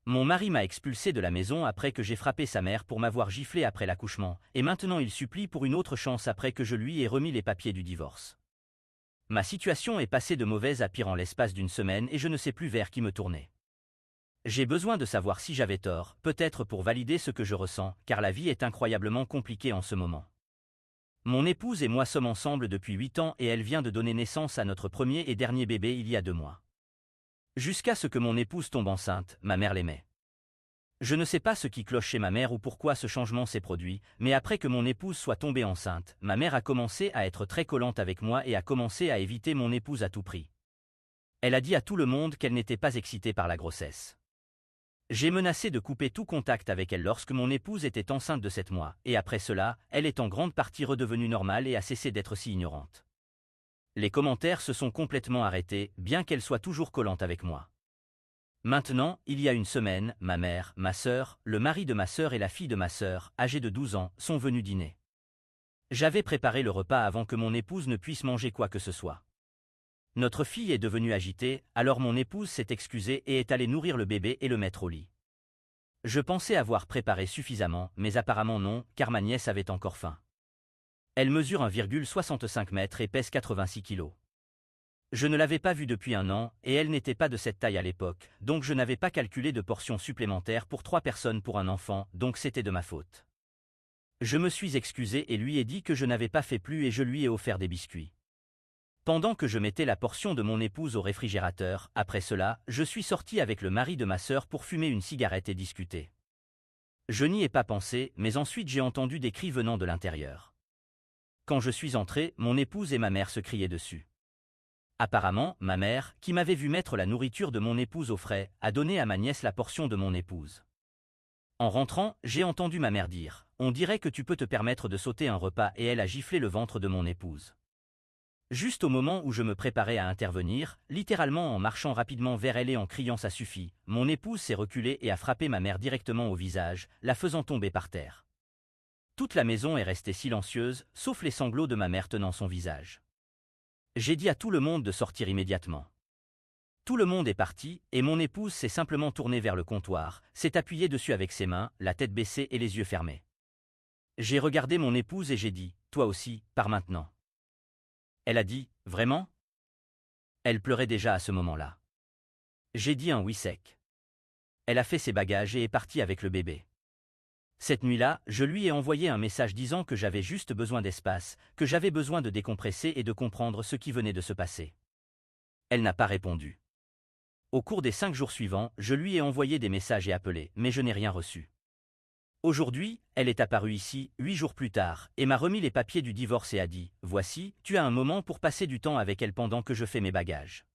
Mon mari m'a expulsé de la maison après que j'ai frappé sa mère pour m'avoir giflé après l'accouchement, et maintenant il supplie pour une autre chance après que je lui ai remis les papiers du divorce. Ma situation est passée de mauvaise à pire en l'espace d'une semaine et je ne sais plus vers qui me tourner. J'ai besoin de savoir si j'avais tort, peut-être pour valider ce que je ressens, car la vie est incroyablement compliquée en ce moment. Mon épouse et moi sommes ensemble depuis 8 ans et elle vient de donner naissance à notre premier et dernier bébé il y a 2 mois. Jusqu'à ce que mon épouse tombe enceinte, ma mère l'aimait. Je ne sais pas ce qui cloche chez ma mère ou pourquoi ce changement s'est produit, mais après que mon épouse soit tombée enceinte, ma mère a commencé à être très collante avec moi et a commencé à éviter mon épouse à tout prix. Elle a dit à tout le monde qu'elle n'était pas excitée par la grossesse. J'ai menacé de couper tout contact avec elle lorsque mon épouse était enceinte de 7 mois, et après cela, elle est en grande partie redevenue normale et a cessé d'être si ignorante. Les commentaires se sont complètement arrêtés, bien qu'elle soit toujours collante avec moi. Maintenant, il y a une semaine, ma mère, ma sœur, le mari de ma sœur et la fille de ma sœur, âgée de 12 ans, sont venus dîner. J'avais préparé le repas avant que mon épouse ne puisse manger quoi que ce soit. Notre fille est devenue agitée, alors mon épouse s'est excusée et est allée nourrir le bébé et le mettre au lit. Je pensais avoir préparé suffisamment, mais apparemment non, car ma nièce avait encore faim. Elle mesure 1,65 m et pèse 86 kg. Je ne l'avais pas vue depuis 1 an, et elle n'était pas de cette taille à l'époque, donc je n'avais pas calculé de portions supplémentaires pour 3 personnes pour un enfant, donc c'était de ma faute. Je me suis excusé et lui ai dit que je n'avais pas fait plus et je lui ai offert des biscuits. Pendant que je mettais la portion de mon épouse au réfrigérateur, après cela, je suis sorti avec le mari de ma sœur pour fumer une cigarette et discuter. Je n'y ai pas pensé, mais ensuite j'ai entendu des cris venant de l'intérieur. Quand je suis entré, mon épouse et ma mère se criaient dessus. Apparemment, ma mère, qui m'avait vu mettre la nourriture de mon épouse au frais, a donné à ma nièce la portion de mon épouse. En rentrant, j'ai entendu ma mère dire « On dirait que tu peux te permettre de sauter un repas » et elle a giflé le ventre de mon épouse. Juste au moment où je me préparais à intervenir, littéralement en marchant rapidement vers elle et en criant « Ça suffit », mon épouse s'est reculée et a frappé ma mère directement au visage, la faisant tomber par terre. Toute la maison est restée silencieuse, sauf les sanglots de ma mère tenant son visage. J'ai dit à tout le monde de sortir immédiatement. Tout le monde est parti, et mon épouse s'est simplement tournée vers le comptoir, s'est appuyée dessus avec ses mains, la tête baissée et les yeux fermés. J'ai regardé mon épouse et j'ai dit « Toi aussi, pars maintenant ». Elle a dit « Vraiment ?» Elle pleurait déjà à ce moment-là. J'ai dit un oui sec. Elle a fait ses bagages et est partie avec le bébé. Cette nuit-là, je lui ai envoyé un message disant que j'avais juste besoin d'espace, que j'avais besoin de décompresser et de comprendre ce qui venait de se passer. Elle n'a pas répondu. Au cours des 5 jours suivants, je lui ai envoyé des messages et appelé, mais je n'ai rien reçu. Aujourd'hui, elle est apparue ici, 8 jours plus tard, et m'a remis les papiers du divorce et a dit « Voici, tu as un moment pour passer du temps avec elle pendant que je fais mes bagages.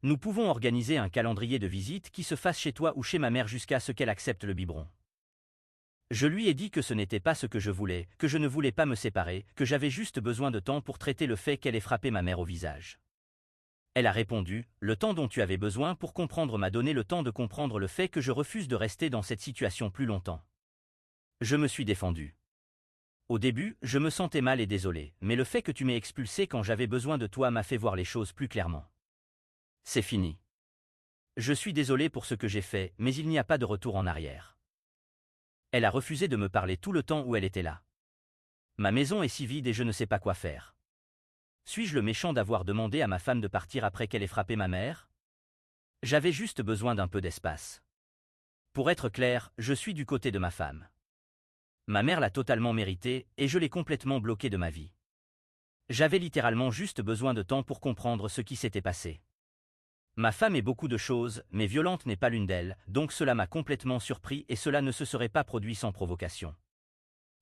Nous pouvons organiser un calendrier de visite qui se fasse chez toi ou chez ma mère jusqu'à ce qu'elle accepte le biberon. » Je lui ai dit que ce n'était pas ce que je voulais, que je ne voulais pas me séparer, que j'avais juste besoin de temps pour traiter le fait qu'elle ait frappé ma mère au visage. Elle a répondu « Le temps dont tu avais besoin pour comprendre m'a donné le temps de comprendre le fait que je refuse de rester dans cette situation plus longtemps. » Je me suis défendu. Au début, je me sentais mal et désolé, mais le fait que tu m'aies expulsé quand j'avais besoin de toi m'a fait voir les choses plus clairement. C'est fini. Je suis désolé pour ce que j'ai fait, mais il n'y a pas de retour en arrière. Elle a refusé de me parler tout le temps où elle était là. Ma maison est si vide et je ne sais pas quoi faire. Suis-je le méchant d'avoir demandé à ma femme de partir après qu'elle ait frappé ma mère? J'avais juste besoin d'un peu d'espace. Pour être clair, je suis du côté de ma femme. Ma mère l'a totalement mérité, et je l'ai complètement bloquée de ma vie. J'avais littéralement juste besoin de temps pour comprendre ce qui s'était passé. Ma femme est beaucoup de choses, mais violente n'est pas l'une d'elles, donc cela m'a complètement surpris et cela ne se serait pas produit sans provocation.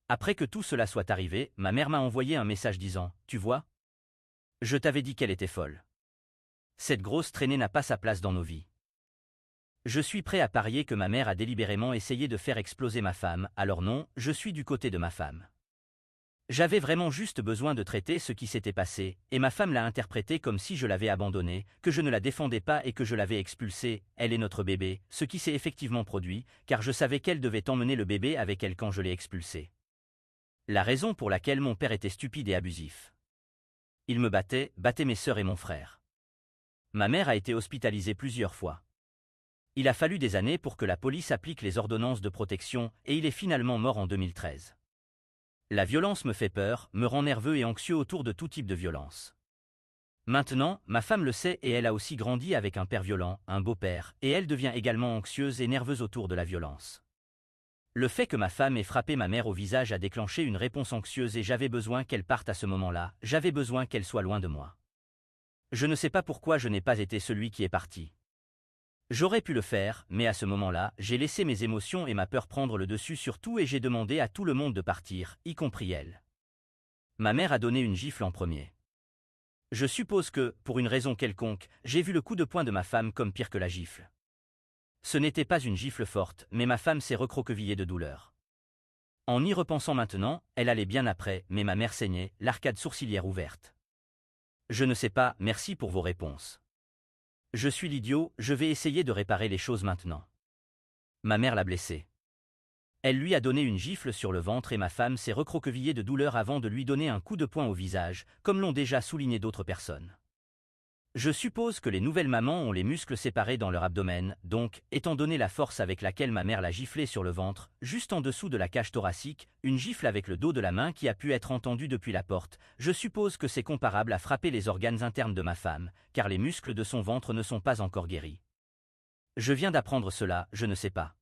Après que tout cela soit arrivé, ma mère m'a envoyé un message disant « Tu vois ? Je t'avais dit qu'elle était folle. Cette grosse traînée n'a pas sa place dans nos vies. » Je suis prêt à parier que ma mère a délibérément essayé de faire exploser ma femme, alors non, je suis du côté de ma femme. J'avais vraiment juste besoin de traiter ce qui s'était passé, et ma femme l'a interprété comme si je l'avais abandonnée, que je ne la défendais pas et que je l'avais expulsée, elle est notre bébé, ce qui s'est effectivement produit, car je savais qu'elle devait emmener le bébé avec elle quand je l'ai expulsée. La raison pour laquelle mon père était stupide et abusif. Il me battait mes sœurs et mon frère. Ma mère a été hospitalisée plusieurs fois. Il a fallu des années pour que la police applique les ordonnances de protection et il est finalement mort en 2013. La violence me fait peur, me rend nerveux et anxieux autour de tout type de violence. Maintenant, ma femme le sait et elle a aussi grandi avec un père violent, un beau-père, et elle devient également anxieuse et nerveuse autour de la violence. Le fait que ma femme ait frappé ma mère au visage a déclenché une réponse anxieuse et j'avais besoin qu'elle parte à ce moment-là, j'avais besoin qu'elle soit loin de moi. Je ne sais pas pourquoi je n'ai pas été celui qui est parti. J'aurais pu le faire, mais à ce moment-là, j'ai laissé mes émotions et ma peur prendre le dessus sur tout et j'ai demandé à tout le monde de partir, y compris elle. Ma mère a donné une gifle en premier. Je suppose que, pour une raison quelconque, j'ai vu le coup de poing de ma femme comme pire que la gifle. Ce n'était pas une gifle forte, mais ma femme s'est recroquevillée de douleur. En y repensant maintenant, elle allait bien après, mais ma mère saignait, l'arcade sourcilière ouverte. Je ne sais pas, merci pour vos réponses. Je suis l'idiot, je vais essayer de réparer les choses maintenant. Ma mère l'a blessée. Elle lui a donné une gifle sur le ventre et ma femme s'est recroquevillée de douleur avant de lui donner un coup de poing au visage, comme l'ont déjà souligné d'autres personnes. Je suppose que les nouvelles mamans ont les muscles séparés dans leur abdomen, donc, étant donné la force avec laquelle ma mère l'a giflé sur le ventre, juste en dessous de la cage thoracique, une gifle avec le dos de la main qui a pu être entendue depuis la porte, je suppose que c'est comparable à frapper les organes internes de ma femme, car les muscles de son ventre ne sont pas encore guéris. Je viens d'apprendre cela, je ne sais pas.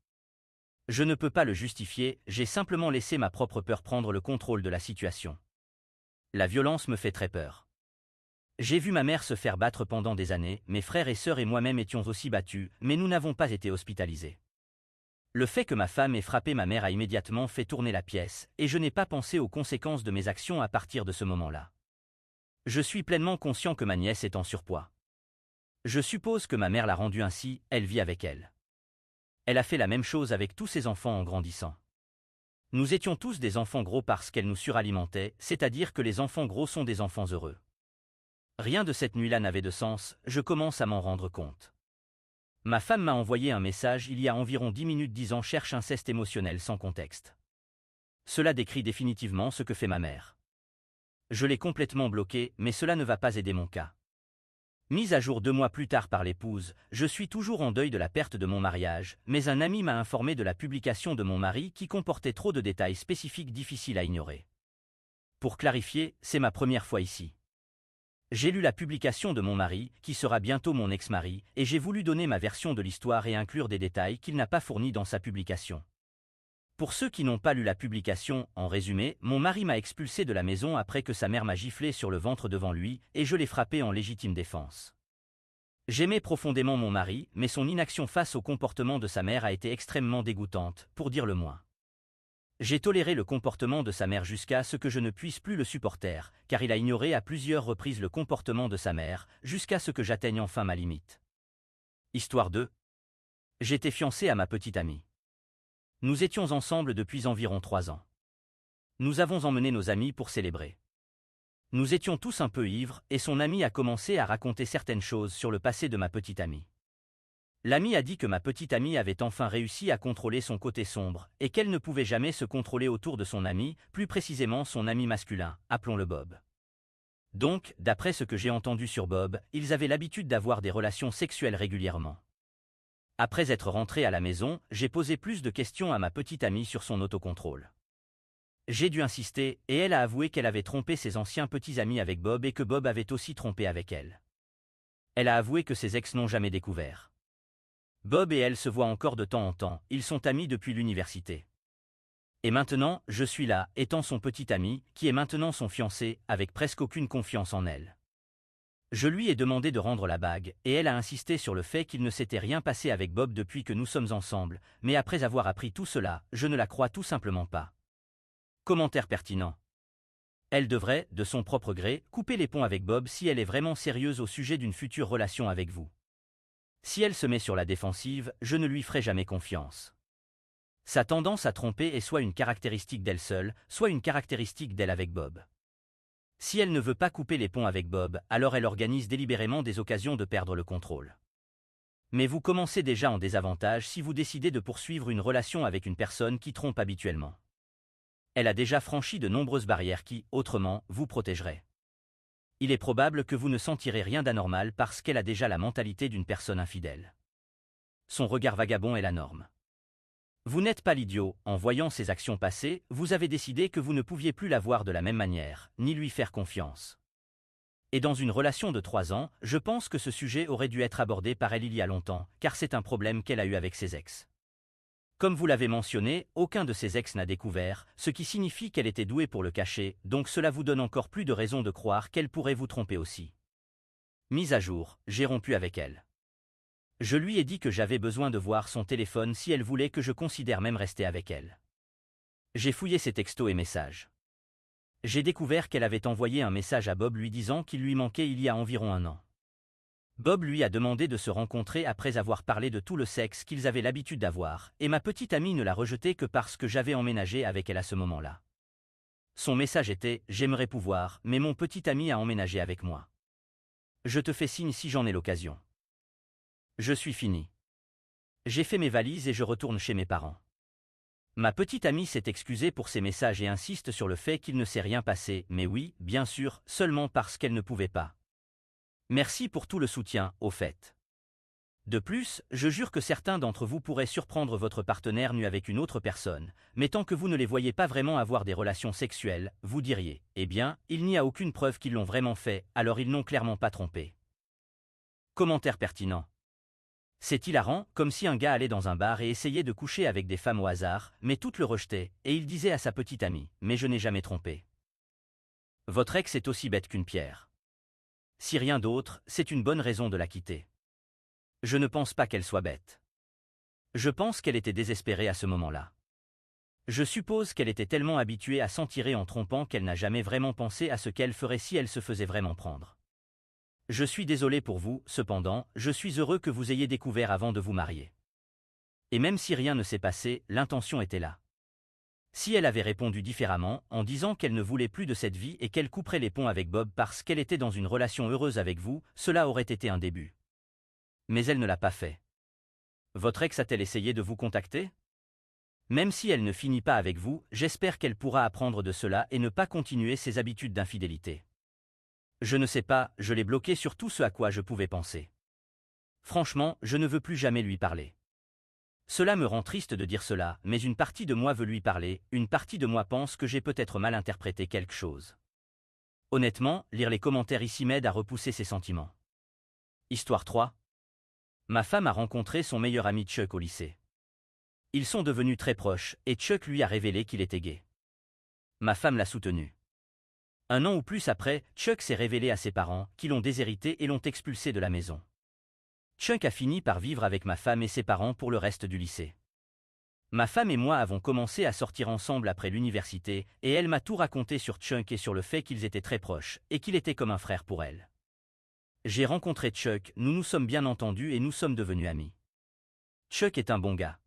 Je ne peux pas le justifier, j'ai simplement laissé ma propre peur prendre le contrôle de la situation. La violence me fait très peur. J'ai vu ma mère se faire battre pendant des années, mes frères et sœurs et moi-même étions aussi battus, mais nous n'avons pas été hospitalisés. Le fait que ma femme ait frappé ma mère a immédiatement fait tourner la pièce, et je n'ai pas pensé aux conséquences de mes actions à partir de ce moment-là. Je suis pleinement conscient que ma nièce est en surpoids. Je suppose que ma mère l'a rendue ainsi, elle vit avec elle. Elle a fait la même chose avec tous ses enfants en grandissant. Nous étions tous des enfants gros parce qu'elle nous suralimentaient, c'est-à-dire que les enfants gros sont des enfants heureux. Rien de cette nuit-là n'avait de sens, je commence à m'en rendre compte. Ma femme m'a envoyé un message il y a environ 10 minutes disant « cherche inceste émotionnel sans contexte ». Cela décrit définitivement ce que fait ma mère. Je l'ai complètement bloqué, mais cela ne va pas aider mon cas. Mise à jour 2 mois plus tard par l'épouse, je suis toujours en deuil de la perte de mon mariage, mais un ami m'a informé de la publication de mon mari qui comportait trop de détails spécifiques difficiles à ignorer. Pour clarifier, c'est ma première fois ici. J'ai lu la publication de mon mari, qui sera bientôt mon ex-mari, et j'ai voulu donner ma version de l'histoire et inclure des détails qu'il n'a pas fournis dans sa publication. Pour ceux qui n'ont pas lu la publication, en résumé, mon mari m'a expulsé de la maison après que sa mère m'a giflé sur le ventre devant lui, et je l'ai frappé en légitime défense. J'aimais profondément mon mari, mais son inaction face au comportement de sa mère a été extrêmement dégoûtante, pour dire le moins. J'ai toléré le comportement de sa mère jusqu'à ce que je ne puisse plus le supporter, car il a ignoré à plusieurs reprises le comportement de sa mère, jusqu'à ce que j'atteigne enfin ma limite. Histoire 2. J'étais fiancé à ma petite amie. Nous étions ensemble depuis environ 3 ans. Nous avons emmené nos amis pour célébrer. Nous étions tous un peu ivres, et son ami a commencé à raconter certaines choses sur le passé de ma petite amie. L'ami a dit que ma petite amie avait enfin réussi à contrôler son côté sombre, et qu'elle ne pouvait jamais se contrôler autour de son ami, plus précisément son ami masculin, appelons-le Bob. Donc, d'après ce que j'ai entendu sur Bob, ils avaient l'habitude d'avoir des relations sexuelles régulièrement. Après être rentré à la maison, j'ai posé plus de questions à ma petite amie sur son autocontrôle. J'ai dû insister, et elle a avoué qu'elle avait trompé ses anciens petits amis avec Bob et que Bob avait aussi trompé avec elle. Elle a avoué que ses ex n'ont jamais découvert. Bob et elle se voient encore de temps en temps, ils sont amis depuis l'université. Et maintenant, je suis là, étant son petit ami, qui est maintenant son fiancé, avec presque aucune confiance en elle. Je lui ai demandé de rendre la bague, et elle a insisté sur le fait qu'il ne s'était rien passé avec Bob depuis que nous sommes ensemble, mais après avoir appris tout cela, je ne la crois tout simplement pas. Commentaire pertinent. Elle devrait, de son propre gré, couper les ponts avec Bob si elle est vraiment sérieuse au sujet d'une future relation avec vous. Si elle se met sur la défensive, je ne lui ferai jamais confiance. Sa tendance à tromper est soit une caractéristique d'elle seule, soit une caractéristique d'elle avec Bob. Si elle ne veut pas couper les ponts avec Bob, alors elle organise délibérément des occasions de perdre le contrôle. Mais vous commencez déjà en désavantage si vous décidez de poursuivre une relation avec une personne qui trompe habituellement. Elle a déjà franchi de nombreuses barrières qui, autrement, vous protégeraient. Il est probable que vous ne sentirez rien d'anormal parce qu'elle a déjà la mentalité d'une personne infidèle. son regard vagabond est la norme. Vous n'êtes pas l'idiot, en voyant ses actions passées, vous avez décidé que vous ne pouviez plus la voir de la même manière, ni lui faire confiance. Et dans une relation de 3 ans, je pense que ce sujet aurait dû être abordé par elle il y a longtemps, car c'est un problème qu'elle a eu avec ses ex. Comme vous l'avez mentionné, aucun de ses ex n'a découvert, ce qui signifie qu'elle était douée pour le cacher, donc cela vous donne encore plus de raisons de croire qu'elle pourrait vous tromper aussi. Mise à jour, j'ai rompu avec elle. Je lui ai dit que j'avais besoin de voir son téléphone si elle voulait que je considère même rester avec elle. J'ai fouillé ses textos et messages. J'ai découvert qu'elle avait envoyé un message à Bob lui disant qu'il lui manquait il y a environ 1 an. Bob lui a demandé de se rencontrer après avoir parlé de tout le sexe qu'ils avaient l'habitude d'avoir, et ma petite amie ne l'a rejeté que parce que j'avais emménagé avec elle à ce moment-là. Son message était « J'aimerais pouvoir, mais mon petit ami a emménagé avec moi. Je te fais signe si j'en ai l'occasion. » Je suis fini. J'ai fait mes valises et je retourne chez mes parents. Ma petite amie s'est excusée pour ces messages et insiste sur le fait qu'il ne s'est rien passé, mais oui, bien sûr, seulement parce qu'elle ne pouvait pas. Merci pour tout le soutien, au fait. De plus, je jure que certains d'entre vous pourraient surprendre votre partenaire nu avec une autre personne, mais tant que vous ne les voyez pas vraiment avoir des relations sexuelles, vous diriez « Eh bien, il n'y a aucune preuve qu'ils l'ont vraiment fait, alors ils n'ont clairement pas trompé. » Commentaire pertinent. C'est hilarant, comme si un gars allait dans un bar et essayait de coucher avec des femmes au hasard, mais toutes le rejetaient, et il disait à sa petite amie « Mais je n'ai jamais trompé. » Votre ex est aussi bête qu'une pierre. Si rien d'autre, c'est une bonne raison de la quitter. Je ne pense pas qu'elle soit bête. Je pense qu'elle était désespérée à ce moment-là. Je suppose qu'elle était tellement habituée à s'en tirer en trompant qu'elle n'a jamais vraiment pensé à ce qu'elle ferait si elle se faisait vraiment prendre. Je suis désolé pour vous, cependant, je suis heureux que vous ayez découvert avant de vous marier. Et même si rien ne s'est passé, l'intention était là. Si elle avait répondu différemment, en disant qu'elle ne voulait plus de cette vie et qu'elle couperait les ponts avec Bob parce qu'elle était dans une relation heureuse avec vous, cela aurait été un début. Mais elle ne l'a pas fait. Votre ex a-t-elle essayé de vous contacter? Même si elle ne finit pas avec vous, j'espère qu'elle pourra apprendre de cela et ne pas continuer ses habitudes d'infidélité. Je ne sais pas, je l'ai bloqué sur tout ce à quoi je pouvais penser. Franchement, je ne veux plus jamais lui parler. Cela me rend triste de dire cela, mais une partie de moi veut lui parler, une partie de moi pense que j'ai peut-être mal interprété quelque chose. Honnêtement, lire les commentaires ici m'aide à repousser ces sentiments. Histoire 3. Ma femme a rencontré son meilleur ami Chuck au lycée. Ils sont devenus très proches, et Chuck lui a révélé qu'il était gay. Ma femme l'a soutenu. 1 an ou plus après, Chuck s'est révélé à ses parents, qui l'ont déshérité et l'ont expulsé de la maison. Chuck a fini par vivre avec ma femme et ses parents pour le reste du lycée. Ma femme et moi avons commencé à sortir ensemble après l'université, et elle m'a tout raconté sur Chuck et sur le fait qu'ils étaient très proches, et qu'il était comme un frère pour elle. J'ai rencontré Chuck, nous nous sommes bien entendus et nous sommes devenus amis. Chuck est un bon gars.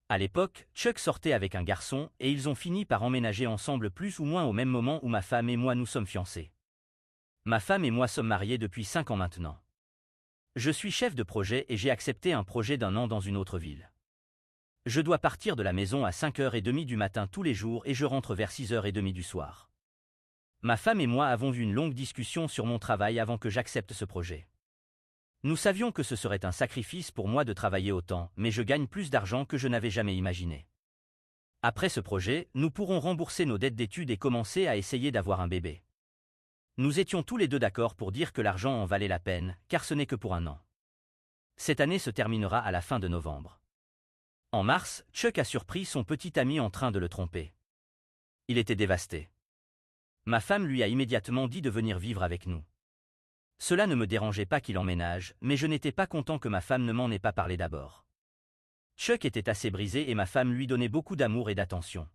À l'époque, Chuck sortait avec un garçon, et ils ont fini par emménager ensemble plus ou moins au même moment où ma femme et moi nous sommes fiancés. Ma femme et moi sommes mariés depuis 5 ans maintenant. Je suis chef de projet et j'ai accepté un projet d'1 an dans une autre ville. Je dois partir de la maison à 5h30 du matin tous les jours et je rentre vers 6h30 du soir. Ma femme et moi avons eu une longue discussion sur mon travail avant que j'accepte ce projet. Nous savions que ce serait un sacrifice pour moi de travailler autant, mais je gagne plus d'argent que je n'avais jamais imaginé. Après ce projet, nous pourrons rembourser nos dettes d'études et commencer à essayer d'avoir un bébé. Nous étions tous les deux d'accord pour dire que l'argent en valait la peine, car ce n'est que pour 1 an. Cette année se terminera à la fin de novembre. En mars, Chuck a surpris son petit ami en train de le tromper. Il était dévasté. Ma femme lui a immédiatement dit de venir vivre avec nous. Cela ne me dérangeait pas qu'il emménage, mais je n'étais pas content que ma femme ne m'en ait pas parlé d'abord. Chuck était assez brisé et ma femme lui donnait beaucoup d'amour et d'attention.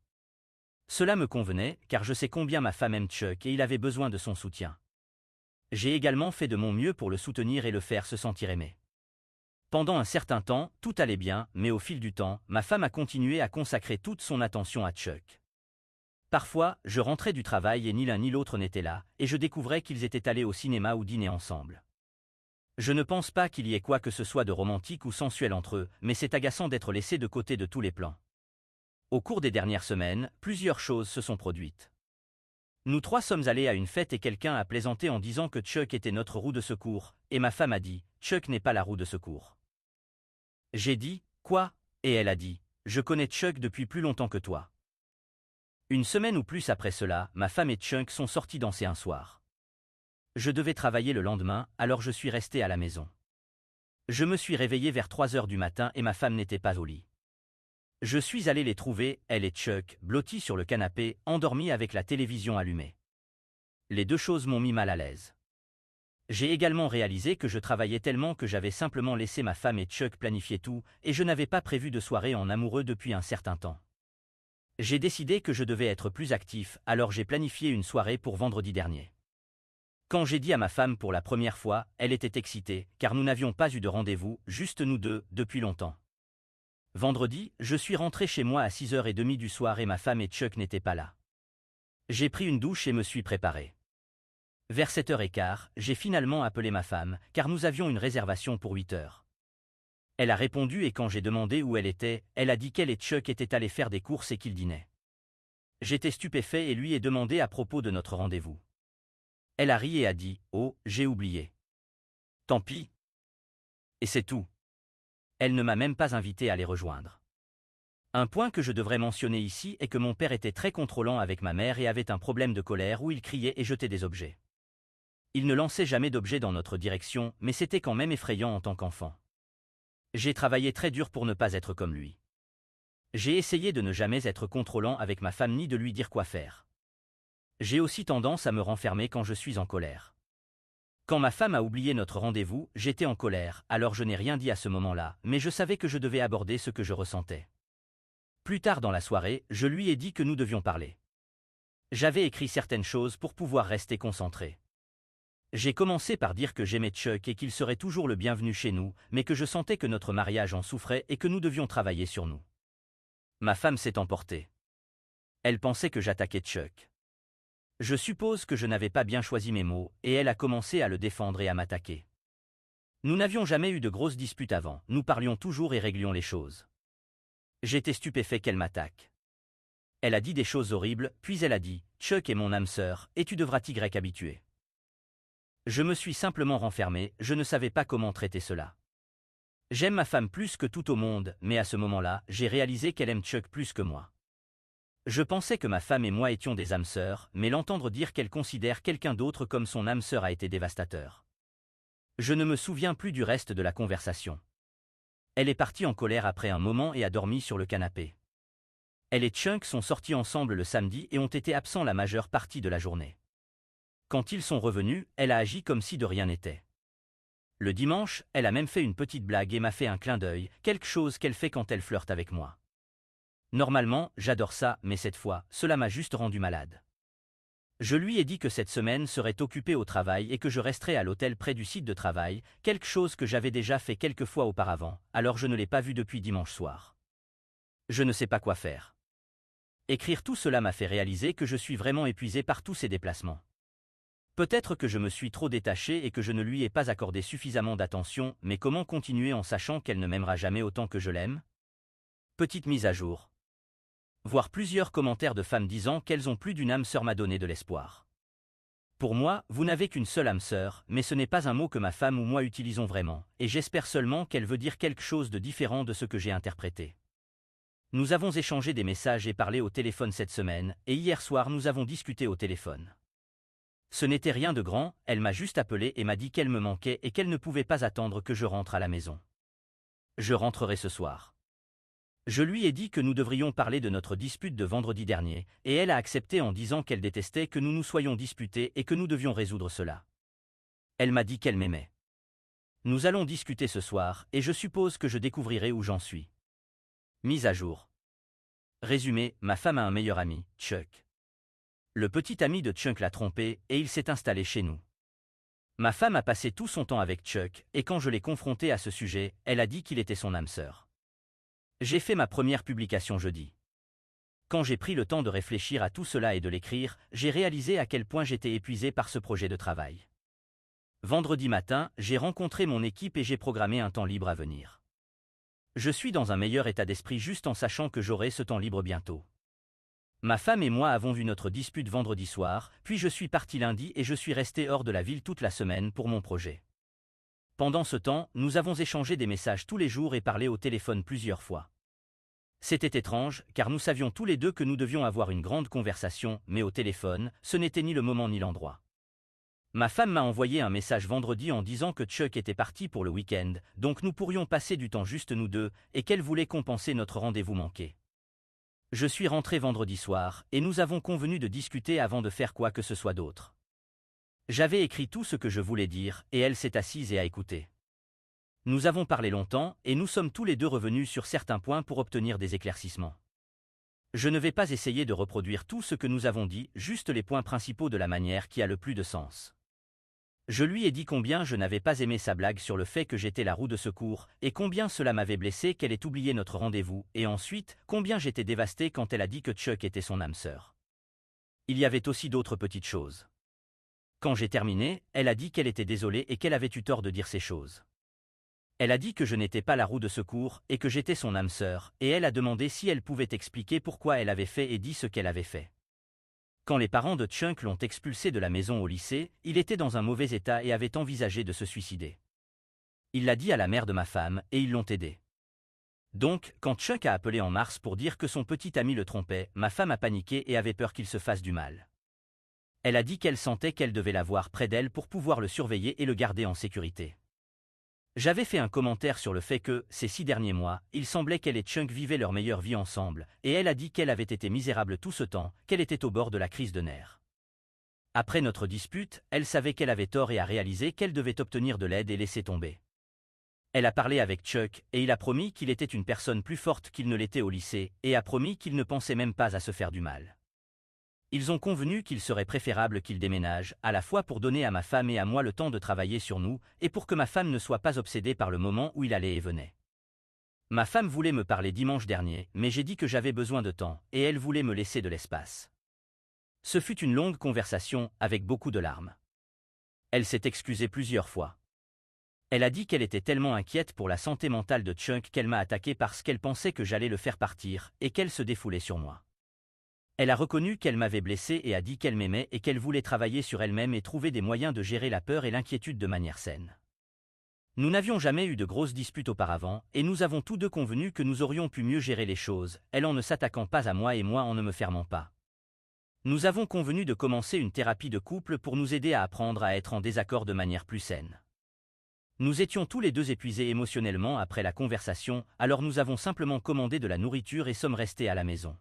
Cela me convenait, car je sais combien ma femme aime Chuck et il avait besoin de son soutien. J'ai également fait de mon mieux pour le soutenir et le faire se sentir aimé. Pendant un certain temps, tout allait bien, mais au fil du temps, ma femme a continué à consacrer toute son attention à Chuck. Parfois, je rentrais du travail et ni l'un ni l'autre n'était là, et je découvrais qu'ils étaient allés au cinéma ou dîner ensemble. Je ne pense pas qu'il y ait quoi que ce soit de romantique ou sensuel entre eux, mais c'est agaçant d'être laissé de côté de tous les plans. Au cours des dernières semaines, plusieurs choses se sont produites. Nous 3 sommes allés à une fête et quelqu'un a plaisanté en disant que Chuck était notre roue de secours, et ma femme a dit « Chuck n'est pas la roue de secours. » J'ai dit, quoi? Et elle a dit, je connais Chuck depuis plus longtemps que toi. Une semaine ou plus après cela, ma femme et Chuck sont sortis danser un soir. Je devais travailler le lendemain, alors je suis resté à la maison. Je me suis réveillé vers 3 heures du matin et ma femme n'était pas au lit. Je suis allé les trouver, elle et Chuck, blottis sur le canapé, endormis avec la télévision allumée. Les deux choses m'ont mis mal à l'aise. J'ai également réalisé que je travaillais tellement que j'avais simplement laissé ma femme et Chuck planifier tout, et je n'avais pas prévu de soirée en amoureux depuis un certain temps. J'ai décidé que je devais être plus actif, alors j'ai planifié une soirée pour vendredi dernier. Quand j'ai dit à ma femme pour la première fois, elle était excitée, car nous n'avions pas eu de rendez-vous, juste nous deux, depuis longtemps. Vendredi, je suis rentré chez moi à 6h30 du soir et ma femme et Chuck n'étaient pas là. J'ai pris une douche et me suis préparé. Vers 7h15, j'ai finalement appelé ma femme, car nous avions une réservation pour 8h. Elle a répondu et quand j'ai demandé où elle était, elle a dit qu'elle et Chuck étaient allés faire des courses et qu'ils dînaient. J'étais stupéfait et lui ai demandé à propos de notre rendez-vous. Elle a ri et a dit, oh, j'ai oublié. Tant pis. Et c'est tout. Elle ne m'a même pas invité à les rejoindre. Un point que je devrais mentionner ici est que mon père était très contrôlant avec ma mère et avait un problème de colère où il criait et jetait des objets. Il ne lançait jamais d'objets dans notre direction, mais c'était quand même effrayant en tant qu'enfant. J'ai travaillé très dur pour ne pas être comme lui. J'ai essayé de ne jamais être contrôlant avec ma femme ni de lui dire quoi faire. J'ai aussi tendance à me renfermer quand je suis en colère. Quand ma femme a oublié notre rendez-vous, j'étais en colère, alors je n'ai rien dit à ce moment-là, mais je savais que je devais aborder ce que je ressentais. Plus tard dans la soirée, je lui ai dit que nous devions parler. J'avais écrit certaines choses pour pouvoir rester concentré. J'ai commencé par dire que j'aimais Chuck et qu'il serait toujours le bienvenu chez nous, mais que je sentais que notre mariage en souffrait et que nous devions travailler sur nous. Ma femme s'est emportée. Elle pensait que j'attaquais Chuck. Je suppose que je n'avais pas bien choisi mes mots, et elle a commencé à le défendre et à m'attaquer. Nous n'avions jamais eu de grosses disputes avant, nous parlions toujours et réglions les choses. J'étais stupéfait qu'elle m'attaque. Elle a dit des choses horribles, puis elle a dit « Chuck est mon âme sœur, et tu devras t'y habituer ». Je me suis simplement renfermé, je ne savais pas comment traiter cela. J'aime ma femme plus que tout au monde, mais à ce moment-là, j'ai réalisé qu'elle aime Chuck plus que moi. Je pensais que ma femme et moi étions des âmes sœurs, mais l'entendre dire qu'elle considère quelqu'un d'autre comme son âme sœur a été dévastateur. Je ne me souviens plus du reste de la conversation. Elle est partie en colère après un moment et a dormi sur le canapé. Elle et Chuck sont sortis ensemble le samedi et ont été absents la majeure partie de la journée. Quand ils sont revenus, elle a agi comme si de rien n'était. Le dimanche, elle a même fait une petite blague et m'a fait un clin d'œil, quelque chose qu'elle fait quand elle flirte avec moi. Normalement, j'adore ça, mais cette fois, cela m'a juste rendu malade. Je lui ai dit que cette semaine serait occupée au travail et que je resterais à l'hôtel près du site de travail, quelque chose que j'avais déjà fait quelques fois auparavant, alors je ne l'ai pas vue depuis dimanche soir. Je ne sais pas quoi faire. Écrire tout cela m'a fait réaliser que je suis vraiment épuisé par tous ces déplacements. Peut-être que je me suis trop détaché et que je ne lui ai pas accordé suffisamment d'attention, mais comment continuer en sachant qu'elle ne m'aimera jamais autant que je l'aime? Petite mise à jour. Voir plusieurs commentaires de femmes disant qu'elles ont plus d'une âme sœur m'a donné de l'espoir. Pour moi, vous n'avez qu'une seule âme sœur, mais ce n'est pas un mot que ma femme ou moi utilisons vraiment, et j'espère seulement qu'elle veut dire quelque chose de différent de ce que j'ai interprété. Nous avons échangé des messages et parlé au téléphone cette semaine, et hier soir nous avons discuté au téléphone. Ce n'était rien de grand, elle m'a juste appelé et m'a dit qu'elle me manquait et qu'elle ne pouvait pas attendre que je rentre à la maison. Je rentrerai ce soir. Je lui ai dit que nous devrions parler de notre dispute de vendredi dernier, et elle a accepté en disant qu'elle détestait que nous nous soyons disputés et que nous devions résoudre cela. Elle m'a dit qu'elle m'aimait. Nous allons discuter ce soir, et je suppose que je découvrirai où j'en suis. Mise à jour. Résumé, ma femme a un meilleur ami, Chuck. Le petit ami de Chuck l'a trompé, et il s'est installé chez nous. Ma femme a passé tout son temps avec Chuck, et quand je l'ai confrontée à ce sujet, elle a dit qu'il était son âme sœur. J'ai fait ma première publication jeudi. Quand j'ai pris le temps de réfléchir à tout cela et de l'écrire, j'ai réalisé à quel point j'étais épuisé par ce projet de travail. Vendredi matin, j'ai rencontré mon équipe et j'ai programmé un temps libre à venir. Je suis dans un meilleur état d'esprit juste en sachant que j'aurai ce temps libre bientôt. Ma femme et moi avons vu notre dispute vendredi soir, puis je suis parti lundi et je suis resté hors de la ville toute la semaine pour mon projet. Pendant ce temps, nous avons échangé des messages tous les jours et parlé au téléphone plusieurs fois. C'était étrange, car nous savions tous les deux que nous devions avoir une grande conversation, mais au téléphone, ce n'était ni le moment ni l'endroit. Ma femme m'a envoyé un message vendredi en disant que Chuck était parti pour le week-end, donc nous pourrions passer du temps juste nous deux, et qu'elle voulait compenser notre rendez-vous manqué. Je suis rentré vendredi soir, et nous avons convenu de discuter avant de faire quoi que ce soit d'autre. J'avais écrit tout ce que je voulais dire, et elle s'est assise et a écouté. Nous avons parlé longtemps, et nous sommes tous les deux revenus sur certains points pour obtenir des éclaircissements. Je ne vais pas essayer de reproduire tout ce que nous avons dit, juste les points principaux de la manière qui a le plus de sens. Je lui ai dit combien je n'avais pas aimé sa blague sur le fait que j'étais la roue de secours, et combien cela m'avait blessé qu'elle ait oublié notre rendez-vous, et ensuite, combien j'étais dévasté quand elle a dit que Chuck était son âme sœur. Il y avait aussi d'autres petites choses. Quand j'ai terminé, elle a dit qu'elle était désolée et qu'elle avait eu tort de dire ces choses. Elle a dit que je n'étais pas la roue de secours, et que j'étais son âme sœur, et elle a demandé si elle pouvait expliquer pourquoi elle avait fait et dit ce qu'elle avait fait. Quand les parents de Chuck l'ont expulsé de la maison au lycée, il était dans un mauvais état et avait envisagé de se suicider. Il l'a dit à la mère de ma femme, et ils l'ont aidé. Donc, quand Chuck a appelé en mars pour dire que son petit ami le trompait, ma femme a paniqué et avait peur qu'il se fasse du mal. Elle a dit qu'elle sentait qu'elle devait l'avoir près d'elle pour pouvoir le surveiller et le garder en sécurité. J'avais fait un commentaire sur le fait que, ces 6 derniers mois, il semblait qu'elle et Chuck vivaient leur meilleure vie ensemble, et elle a dit qu'elle avait été misérable tout ce temps, qu'elle était au bord de la crise de nerfs. Après notre dispute, elle savait qu'elle avait tort et a réalisé qu'elle devait obtenir de l'aide et laisser tomber. Elle a parlé avec Chuck, et il a promis qu'il était une personne plus forte qu'il ne l'était au lycée, et a promis qu'il ne pensait même pas à se faire du mal. Ils ont convenu qu'il serait préférable qu'il déménage, à la fois pour donner à ma femme et à moi le temps de travailler sur nous, et pour que ma femme ne soit pas obsédée par le moment où il allait et venait. Ma femme voulait me parler dimanche dernier, mais j'ai dit que j'avais besoin de temps, et elle voulait me laisser de l'espace. Ce fut une longue conversation, avec beaucoup de larmes. Elle s'est excusée plusieurs fois. Elle a dit qu'elle était tellement inquiète pour la santé mentale de Chuck qu'elle m'a attaqué parce qu'elle pensait que j'allais le faire partir, et qu'elle se défoulait sur moi. Elle a reconnu qu'elle m'avait blessé et a dit qu'elle m'aimait et qu'elle voulait travailler sur elle-même et trouver des moyens de gérer la peur et l'inquiétude de manière saine. Nous n'avions jamais eu de grosses disputes auparavant, et nous avons tous deux convenu que nous aurions pu mieux gérer les choses, elle en ne s'attaquant pas à moi et moi en ne me fermant pas. Nous avons convenu de commencer une thérapie de couple pour nous aider à apprendre à être en désaccord de manière plus saine. Nous étions tous les deux épuisés émotionnellement après la conversation, alors nous avons simplement commandé de la nourriture et sommes restés à la maison.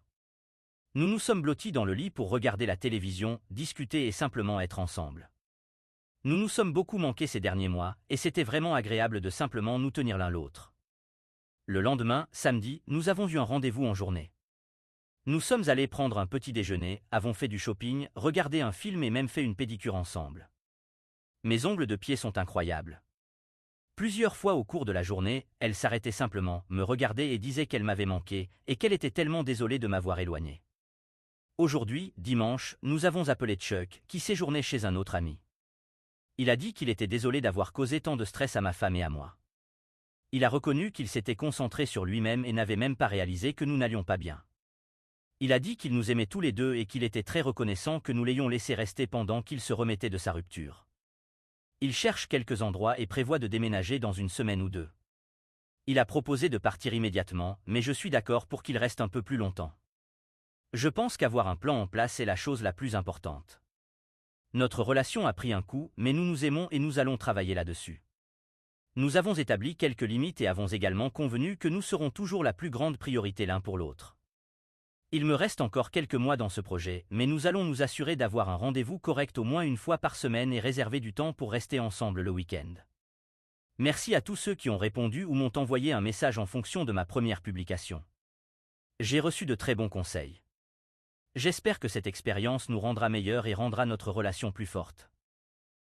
Nous nous sommes blottis dans le lit pour regarder la télévision, discuter et simplement être ensemble. Nous nous sommes beaucoup manqués ces derniers mois, et c'était vraiment agréable de simplement nous tenir l'un l'autre. Le lendemain, samedi, nous avons eu un rendez-vous en journée. Nous sommes allés prendre un petit déjeuner, avons fait du shopping, regardé un film et même fait une pédicure ensemble. Mes ongles de pied sont incroyables. Plusieurs fois au cours de la journée, elle s'arrêtait simplement, me regardait et disait qu'elle m'avait manqué, et qu'elle était tellement désolée de m'avoir éloigné. Aujourd'hui, dimanche, nous avons appelé Chuck, qui séjournait chez un autre ami. Il a dit qu'il était désolé d'avoir causé tant de stress à ma femme et à moi. Il a reconnu qu'il s'était concentré sur lui-même et n'avait même pas réalisé que nous n'allions pas bien. Il a dit qu'il nous aimait tous les deux et qu'il était très reconnaissant que nous l'ayons laissé rester pendant qu'il se remettait de sa rupture. Il cherche quelques endroits et prévoit de déménager dans une semaine ou deux. Il a proposé de partir immédiatement, mais je suis d'accord pour qu'il reste un peu plus longtemps. Je pense qu'avoir un plan en place est la chose la plus importante. Notre relation a pris un coup, mais nous nous aimons et nous allons travailler là-dessus. Nous avons établi quelques limites et avons également convenu que nous serons toujours la plus grande priorité l'un pour l'autre. Il me reste encore quelques mois dans ce projet, mais nous allons nous assurer d'avoir un rendez-vous correct au moins une fois par semaine et réserver du temps pour rester ensemble le week-end. Merci à tous ceux qui ont répondu ou m'ont envoyé un message en fonction de ma première publication. J'ai reçu de très bons conseils. J'espère que cette expérience nous rendra meilleurs et rendra notre relation plus forte.